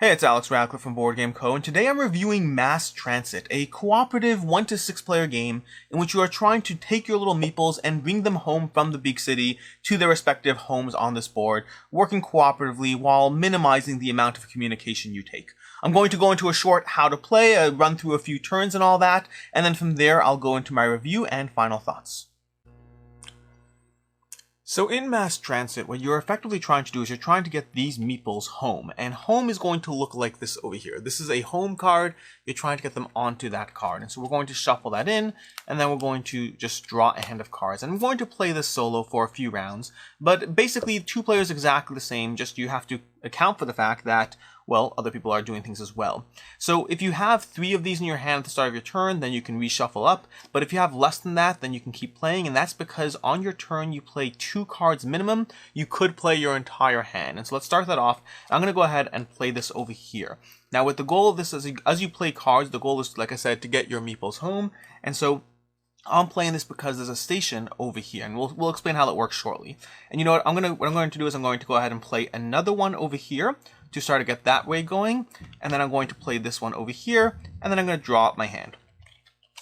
Hey, it's Alex Radcliffe from BoardGameCo, and today I'm reviewing Mass Transit, a cooperative 1 to 6 player game in which you are trying to take your little meeples and bring them home from the big city to their respective homes on this board, working cooperatively while minimizing the amount of communication you take. I'm going to go into a short how to play, run through a few turns and all that, and then from there I'll go into my review and final thoughts. So in Mass Transit, what you're effectively trying to do is you're trying to get these meeples home, and home is going to look like this over here. This is a home card. You're trying to get them onto that card, and so we're going to shuffle that in, and then we're going to just draw a hand of cards. And I'm going to play this solo for a few rounds, but basically 2 players exactly the same, just you have to account for the fact that, well, other people are doing things as well. So if you have 3 of these in your hand at the start of your turn, then you can reshuffle up. But if you have less than that, then you can keep playing. And that's because on your turn, you play 2 cards minimum. You could play your entire hand. And so let's start that off. I'm going to go ahead and play this over here. Now with the goal of this, as you play cards, the goal is, like I said, to get your meeples home. And so I'm playing this because there's a station over here, and we'll explain how that works shortly. And you know what? What I'm going to do is I'm going to go ahead and play another one over here to start to get that way going, and then I'm going to play this one over here, and then I'm going to draw up my hand.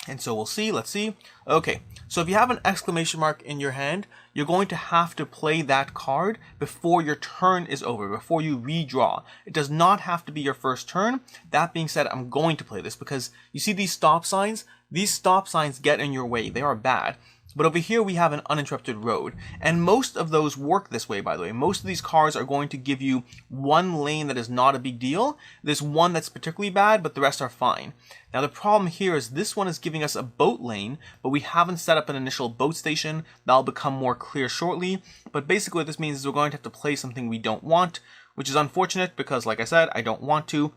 And so we'll see, let's see. Okay, so if you have an exclamation mark in your hand, you're going to have to play that card before your turn is over, before you redraw. It does not have to be your first turn. That being said, I'm going to play this because you see these stop signs? These stop signs get in your way. They are bad. But over here we have an uninterrupted road, and most of those work this way, by the way. Most of these cars are going to give you one lane that is not a big deal. There's one that's particularly bad, but the rest are fine. Now the problem here is this one is giving us a boat lane, but we haven't set up an initial boat station. That'll become more clear shortly. But basically what this means is we're going to have to play something we don't want, which is unfortunate because, like I said, I don't want to.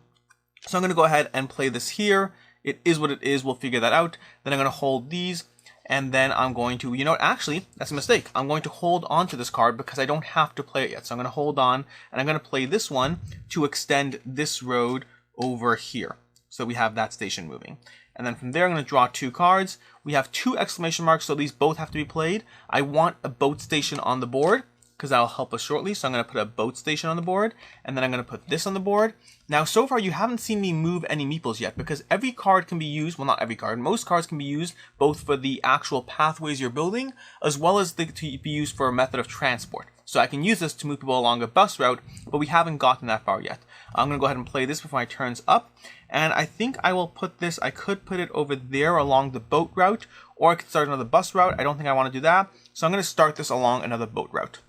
So I'm going to go ahead and play this here. It is what it is. We'll figure that out. Then I'm going to hold these. And then I'm going to, you know what, actually, that's a mistake. I'm going to hold on to this card because I don't have to play it yet. So I'm going to hold on, and I'm going to play this one to extend this road over here. So we have that station moving. And then from there, I'm going to draw 2 cards. We have 2 exclamation marks, so these both have to be played. I want a boat station on the board, because that'll help us shortly. So I'm going to put a boat station on the board, and then I'm going to put this on the board. Now, so far, you haven't seen me move any meeples yet, because every card can be used, well, not every card, most cards can be used both for the actual pathways you're building, as well as to be used for a method of transport. So I can use this to move people along a bus route, but we haven't gotten that far yet. I'm going to go ahead and play this before my turn's up, and I think I will put this, I could put it over there along the boat route, or I could start another bus route. I don't think I want to do that, so I'm going to start this along another boat route.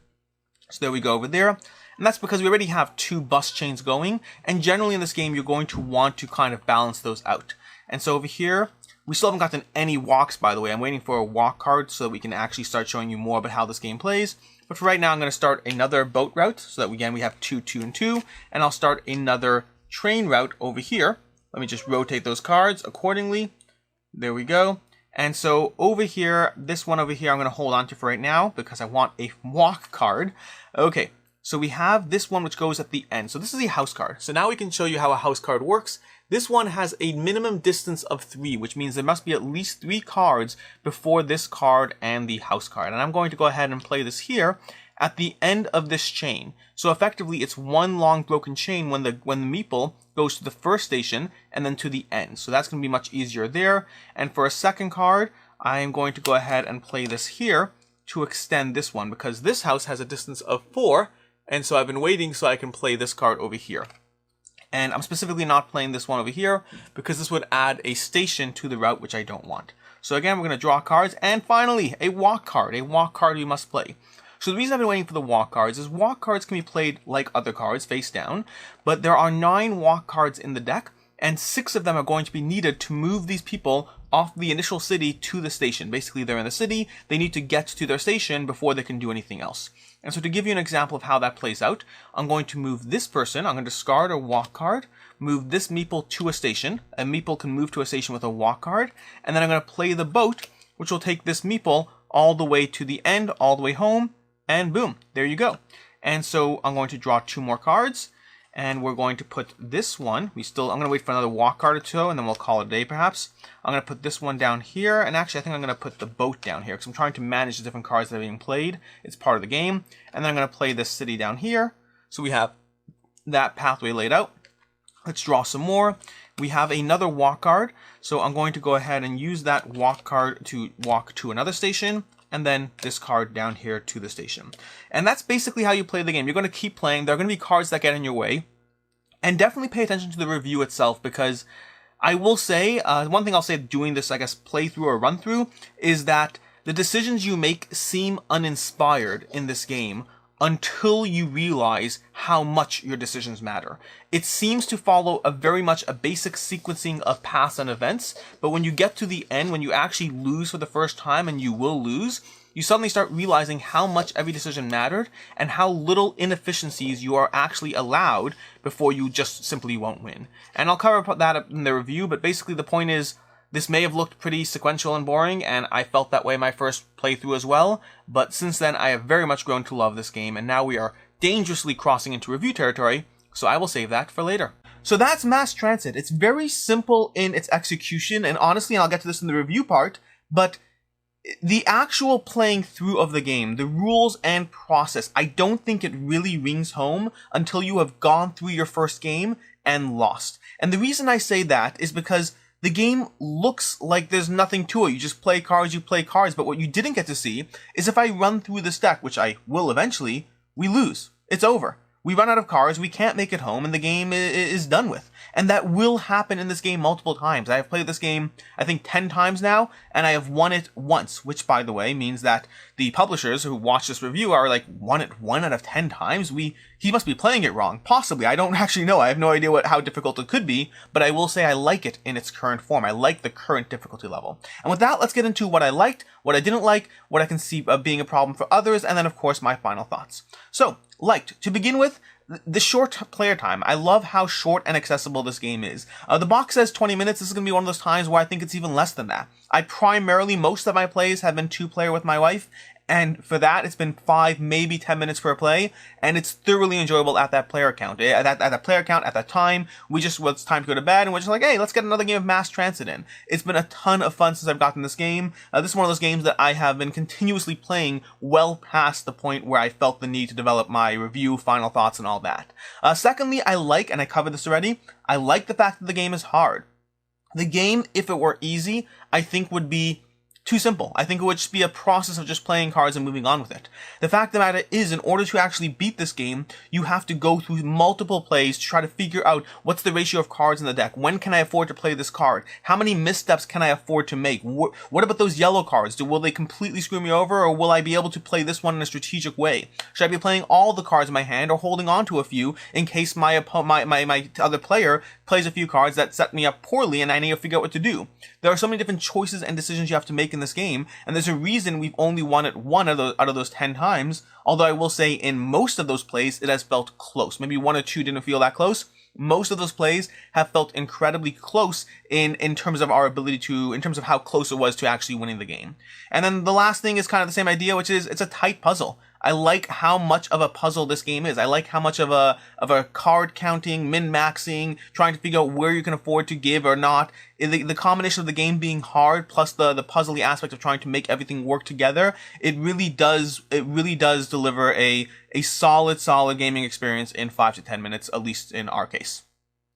So there we go over there. And that's because we already have 2 bus chains going. And generally in this game, you're going to want to kind of balance those out. And so over here, we still haven't gotten any walks, by the way. I'm waiting for a walk card so that we can actually start showing you more about how this game plays. But for right now, I'm going to start another boat route so that again, we have 2, 2, and 2. And I'll start another train route over here. Let me just rotate those cards accordingly. There we go. And so over here, this one over here, I'm going to hold on to for right now because I want a walk card. Okay, so we have this one which goes at the end. So this is a house card. So now we can show you how a house card works. This one has a minimum distance of 3, which means there must be at least 3 cards before this card and the house card. And I'm going to go ahead and play this here at the end of this chain. So effectively, it's one long broken chain when the meeple goes to the first station and then to the end. So that's going to be much easier there. And for a second card, I am going to go ahead and play this here to extend this one because this house has a distance of 4. And so I've been waiting so I can play this card over here. And I'm specifically not playing this one over here because this would add a station to the route, which I don't want. So again, we're going to draw cards. And finally, a walk card we must play. So the reason I've been waiting for the walk cards is walk cards can be played like other cards, face down, but there are 9 walk cards in the deck, and 6 of them are going to be needed to move these people off the initial city to the station. Basically, they're in the city, they need to get to their station before they can do anything else. And so to give you an example of how that plays out, I'm going to move this person, I'm going to discard a walk card, move this meeple to a station. A meeple can move to a station with a walk card, and then I'm going to play the boat, which will take this meeple all the way to the end, all the way home, and boom, there you go. And so I'm going to draw 2 more cards, and we're going to put this one. I'm going to wait for another walk card or 2, and then we'll call it a day perhaps. I'm going to put this one down here, and actually I think I'm going to put the boat down here, because I'm trying to manage the different cards that are being played. It's part of the game. And then I'm going to play this city down here. So we have that pathway laid out. Let's draw some more. We have another walk card, so I'm going to go ahead and use that walk card to walk to another station, and then this card down here to the station. And that's basically how you play the game. You're going to keep playing. There are going to be cards that get in your way. And definitely pay attention to the review itself, because I will say, one thing I'll say doing this, I guess, playthrough or run through, is that the decisions you make seem uninspired in this game until you realize how much your decisions matter. It seems to follow very much a basic sequencing of paths and events, but when you get to the end, when you actually lose for the first time, and you will lose, you suddenly start realizing how much every decision mattered and how little inefficiencies you are actually allowed before you just simply won't win. And I'll cover that up in the review, but basically the point is, this may have looked pretty sequential and boring, and I felt that way my first playthrough as well, but since then I have very much grown to love this game, and now we are dangerously crossing into review territory, so I will save that for later. So that's Mass Transit. It's very simple in its execution, and honestly, and I'll get to this in the review part, but the actual playing through of the game, the rules and process, I don't think it really rings home until you have gone through your first game and lost. And the reason I say that is because the game looks like there's nothing to it. You just play cards, but what you didn't get to see is if I run through this deck, which I will eventually, we lose. It's over. We run out of cards, we can't make it home, and the game is done with. And that will happen in this game multiple times. I have played this game, I think, 10 times now, and I have won it once, which, by the way, means that the publishers who watch this review are like, won it 1 out of 10 times? He must be playing it wrong. Possibly. I don't actually know. I have no idea how difficult it could be, but I will say I like it in its current form. I like the current difficulty level. And with that, let's get into what I liked, what I didn't like, what I can see being a problem for others, and then, of course, my final thoughts. So, liked. To begin with, the short player time. I love how short and accessible this game is. The box says 20 minutes. This is going to be one of those times where I think it's even less than that. Most of my plays have been 2-player with my wife, and for that, it's been 5, maybe 10 minutes per play, and it's thoroughly enjoyable at that player count. At that time, it's time to go to bed, and we're just like, hey, let's get another game of Mass Transit in. It's been a ton of fun since I've gotten this game. This is one of those games that I have been continuously playing well past the point where I felt the need to develop my review, final thoughts, and all that. Secondly, and I covered this already, I like the fact that the game is hard. The game, if it were easy, I think would be too simple. I think it would just be a process of just playing cards and moving on with it. The fact of the matter is, in order to actually beat this game, you have to go through multiple plays to try to figure out what's the ratio of cards in the deck. When can I afford to play this card? How many missteps can I afford to make? What about those yellow cards? Will they completely screw me over, or will I be able to play this one in a strategic way? Should I be playing all the cards in my hand or holding on to a few in case my other player plays a few cards that set me up poorly and I need to figure out what to do? There are so many different choices and decisions you have to make in this game, and there's a reason we've only won it 1 out of those 10 times, although I will say in most of those plays it has felt close. Maybe 1 or 2 didn't feel that close. Most of those plays have felt incredibly close in terms of our ability in terms of how close it was to actually winning the game. And then the last thing is kind of the same idea, which is it's a tight puzzle. I like how much of a puzzle this game is. I like how much of a card counting, min-maxing, trying to figure out where you can afford to give or not. The combination of the game being hard plus the puzzly aspect of trying to make everything work together, it really does deliver a solid gaming experience in 5 to 10 minutes, at least in our case.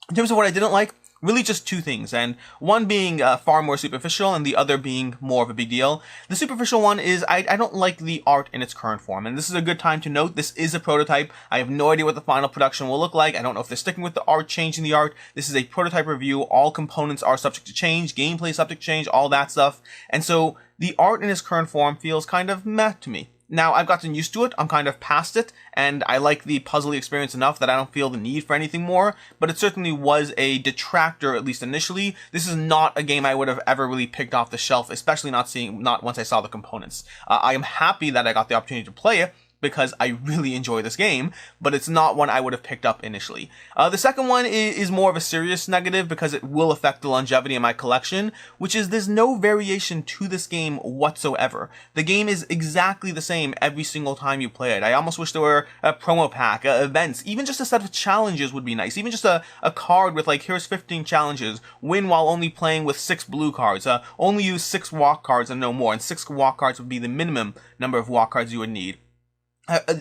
In terms of what I didn't like, really just 2 things, and one being far more superficial and the other being more of a big deal. The superficial one is I don't like the art in its current form, and this is a good time to note this is a prototype. I have no idea what the final production will look like. I don't know if they're sticking with the art, changing the art. This is a prototype review. All components are subject to change, gameplay subject to change, all that stuff, and so the art in its current form feels kind of meh to me. Now, I've gotten used to it, I'm kind of past it, and I like the puzzly experience enough that I don't feel the need for anything more, but it certainly was a detractor, at least initially. This is not a game I would have ever really picked off the shelf, especially not once I saw the components. I am happy that I got the opportunity to play it, because I really enjoy this game, but it's not one I would have picked up initially. The second one is more of a serious negative because it will affect the longevity of my collection, which is there's no variation to this game whatsoever. The game is exactly the same every single time you play it. I almost wish there were a promo pack, events, even just a set of challenges would be nice. Even just a card with like, here's 15 challenges, win while only playing with 6 blue cards, only use 6 walk cards and no more, and 6 walk cards would be the minimum number of walk cards you would need.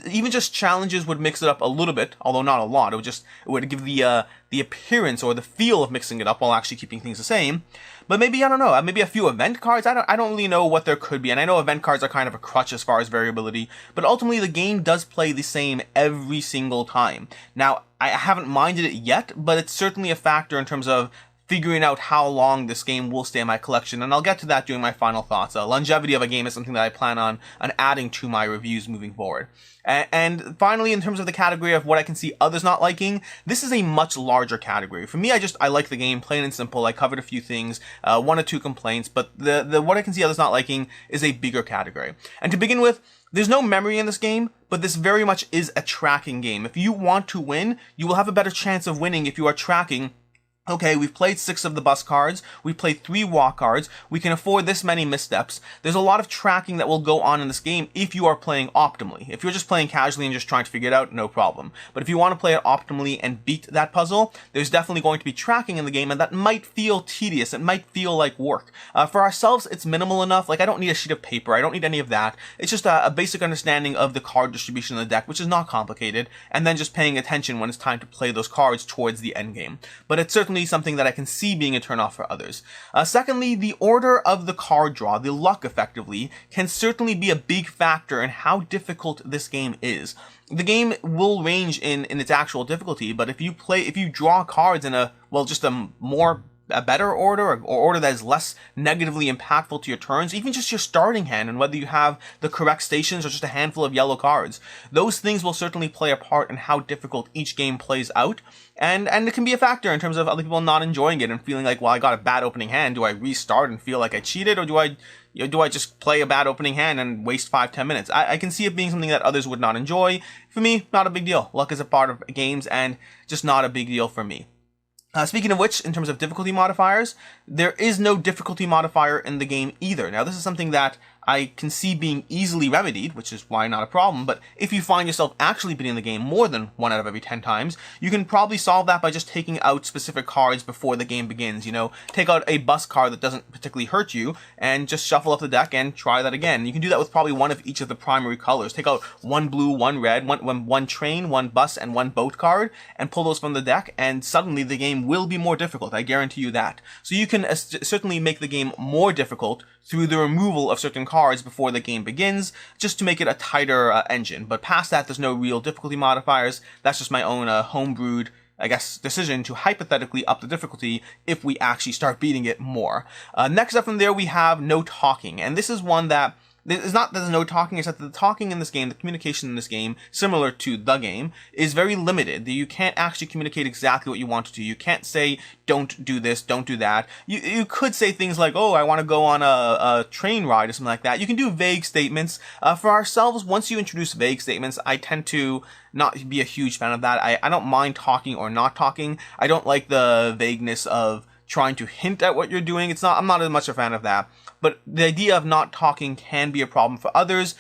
Even just challenges would mix it up a little bit, although not a lot. It would give the appearance or the feel of mixing it up while actually keeping things the same. But maybe, I don't know, maybe a few event cards. I don't really know what there could be, and I know event cards are kind of a crutch as far as variability, but ultimately the game does play the same every single time. Now, I haven't minded it yet, but it's certainly a factor in terms of figuring out how long this game will stay in my collection, and I'll get to that during my final thoughts. Longevity of a game is something that I plan on adding to my reviews moving forward. And finally, in terms of the category of what I can see others not liking, this is a much larger category. For me, I like the game, plain and simple. I covered a few things, 1 or 2 complaints, but the what I can see others not liking is a bigger category. And to begin with, there's no memory in this game, but this very much is a tracking game. If you want to win, you will have a better chance of winning if you are tracking. Okay, we've played 6 of the bus cards, we've played 3 walk cards, we can afford this many missteps. There's a lot of tracking that will go on in this game if you are playing optimally. If you're just playing casually and just trying to figure it out, no problem. But if you want to play it optimally and beat that puzzle, there's definitely going to be tracking in the game, and that might feel tedious, it might feel like work. For ourselves, it's minimal enough, like I don't need a sheet of paper, I don't need any of that. It's just a basic understanding of the card distribution in the deck, which is not complicated, and then just paying attention when it's time to play those cards towards the end game. But it's certainly something that I can see being a turnoff for others. Secondly, the order of the card draw, the luck effectively, can certainly be a big factor in how difficult this game is. The game will range in its actual difficulty, but if you draw cards in a better order, or order that is less negatively impactful to your turns, even just your starting hand and whether you have the correct stations or just a handful of yellow cards, those things will certainly play a part in how difficult each game plays out, and it can be a factor in terms of other people not enjoying it and feeling like, well, I got a bad opening hand, do I restart and feel like I cheated, or do I just play a bad opening hand and waste 5-10 minutes? I can see it being something that others would not enjoy. For me, not a big deal. Luck is a part of games and just not a big deal for me. Speaking of which, in terms of difficulty modifiers, there is no difficulty modifier in the game either. Now, this is something that I can see being easily remedied, which is why not a problem, but if you find yourself actually beating the game more than 1 out of every 10 times, you can probably solve that by just taking out specific cards before the game begins. You know, take out a bus card that doesn't particularly hurt you, and just shuffle up the deck and try that again. You can do that with probably 1 of each of the primary colors. Take out 1 blue, 1 red, one train, 1 bus, and 1 boat card, and pull those from the deck, and suddenly the game will be more difficult. I guarantee you that. So you can certainly make the game more difficult through the removal of certain cards before the game begins, just to make it a tighter engine. But past that, there's no real difficulty modifiers. That's just my own homebrewed, I guess, decision to hypothetically up the difficulty if we actually start beating it more. Next up from there, we have no talking. And this is one that it's not that there's no talking, it's that the talking in this game, the communication in this game, similar to the game, is very limited. You can't actually communicate exactly what you want to do. You can't say, don't do this, don't do that. You could say things like, oh, I want to go on a train ride or something like that. You can do vague statements. For ourselves, once you introduce vague statements, I tend to not be a huge fan of that. I don't mind talking or not talking. I don't like the vagueness of trying to hint at what you're doing. I'm not as much a fan of that. But the idea of not talking can be a problem for others,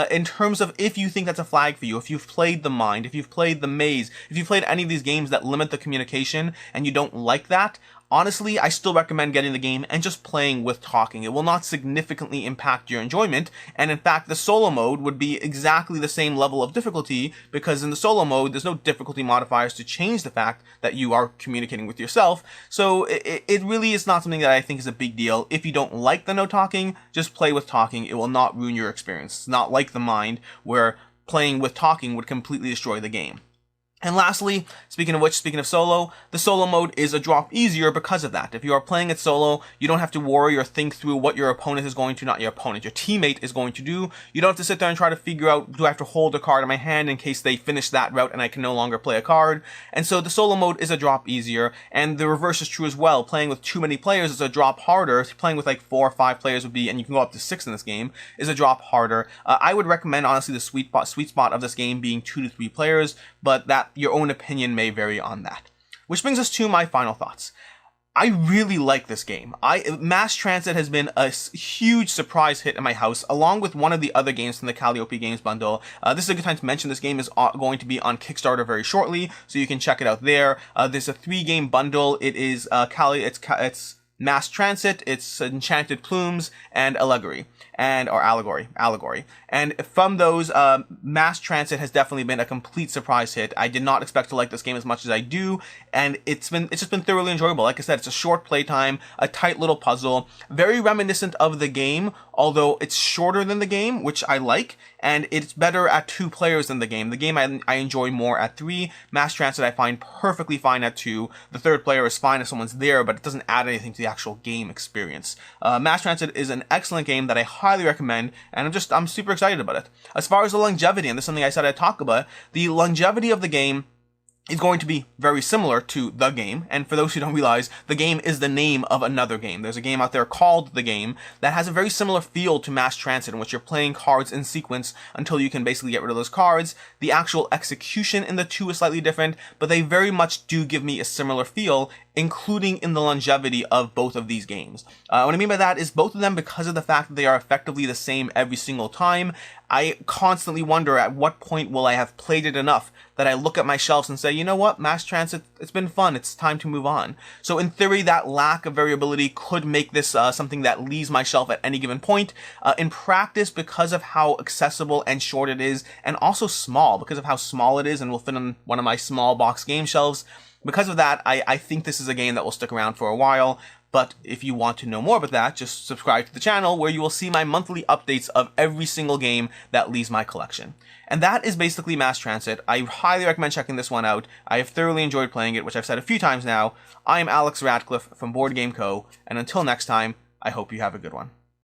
in terms of if you think that's a flag for you, if you've played the Mind, if you've played the Maze, if you've played any of these games that limit the communication and you don't like that, honestly, I still recommend getting the game and just playing with talking. It will not significantly impact your enjoyment, and in fact, the solo mode would be exactly the same level of difficulty, because in the solo mode, there's no difficulty modifiers to change the fact that you are communicating with yourself, so it really is not something that I think is a big deal. If you don't like the no talking, just play with talking. It will not ruin your experience. It's not like the Mind, where playing with talking would completely destroy the game. And lastly, speaking of solo, the solo mode is a drop easier because of that. If you are playing it solo, you don't have to worry or think through what your opponent is going to, not your opponent, your teammate is going to do. You don't have to sit there and try to figure out, do I have to hold a card in my hand in case they finish that route and I can no longer play a card? And so the solo mode is a drop easier, and the reverse is true as well. Playing with too many players is a drop harder. Playing with like 4 or 5 players would be, and you can go up to 6 in this game, is a drop harder. I would recommend, honestly, the sweet spot of this game being 2 to 3 players, but that your own opinion may vary on that. Which brings us to my final thoughts. I really like this game. Mass Transit has been a huge surprise hit in my house, along with one of the other games from the Calliope Games bundle. This is a good time to mention this game is going to be on Kickstarter very shortly, so you can check it out there. There's a 3-game bundle. It is Mass Transit, it's Enchanted Plumes, and Allegory. Allegory. And from those, Mass Transit has definitely been a complete surprise hit. I did not expect to like this game as much as I do, and it's just been thoroughly enjoyable. Like I said, it's a short playtime, a tight little puzzle, very reminiscent of the game, although it's shorter than the game, which I like, and it's better at 2 players than the game. The game I enjoy more at 3. Mass Transit I find perfectly fine at 2. The third player is fine if someone's there, but it doesn't add anything to the actual game experience. Mass Transit is an excellent game that I highly recommend, and I'm super excited about it. As far as the longevity, and this is something I said I'd talk about, the longevity of the game is going to be very similar to the game. And for those who don't realize, the game is the name of another game. There's a game out there called The Game that has a very similar feel to Mass Transit, in which you're playing cards in sequence until you can basically get rid of those cards. The actual execution in the two is slightly different, but they very much do give me a similar feel, including in the longevity of both of these games. What I mean by that is both of them, because of the fact that they are effectively the same every single time, I constantly wonder at what point will I have played it enough that I look at my shelves and say, you know what, Mass Transit, it's been fun, it's time to move on. So in theory, that lack of variability could make this something that leaves my shelf at any given point. In practice, because of how accessible and short it is, and also small, because of how small it is and will fit on one of my small box game shelves, because of that, I think this is a game that will stick around for a while. But if you want to know more about that, just subscribe to the channel, where you will see my monthly updates of every single game that leaves my collection. And that is basically Mass Transit. I highly recommend checking this one out. I have thoroughly enjoyed playing it, which I've said a few times now. I am Alex Radcliffe from BoardGameCo, and until next time, I hope you have a good one.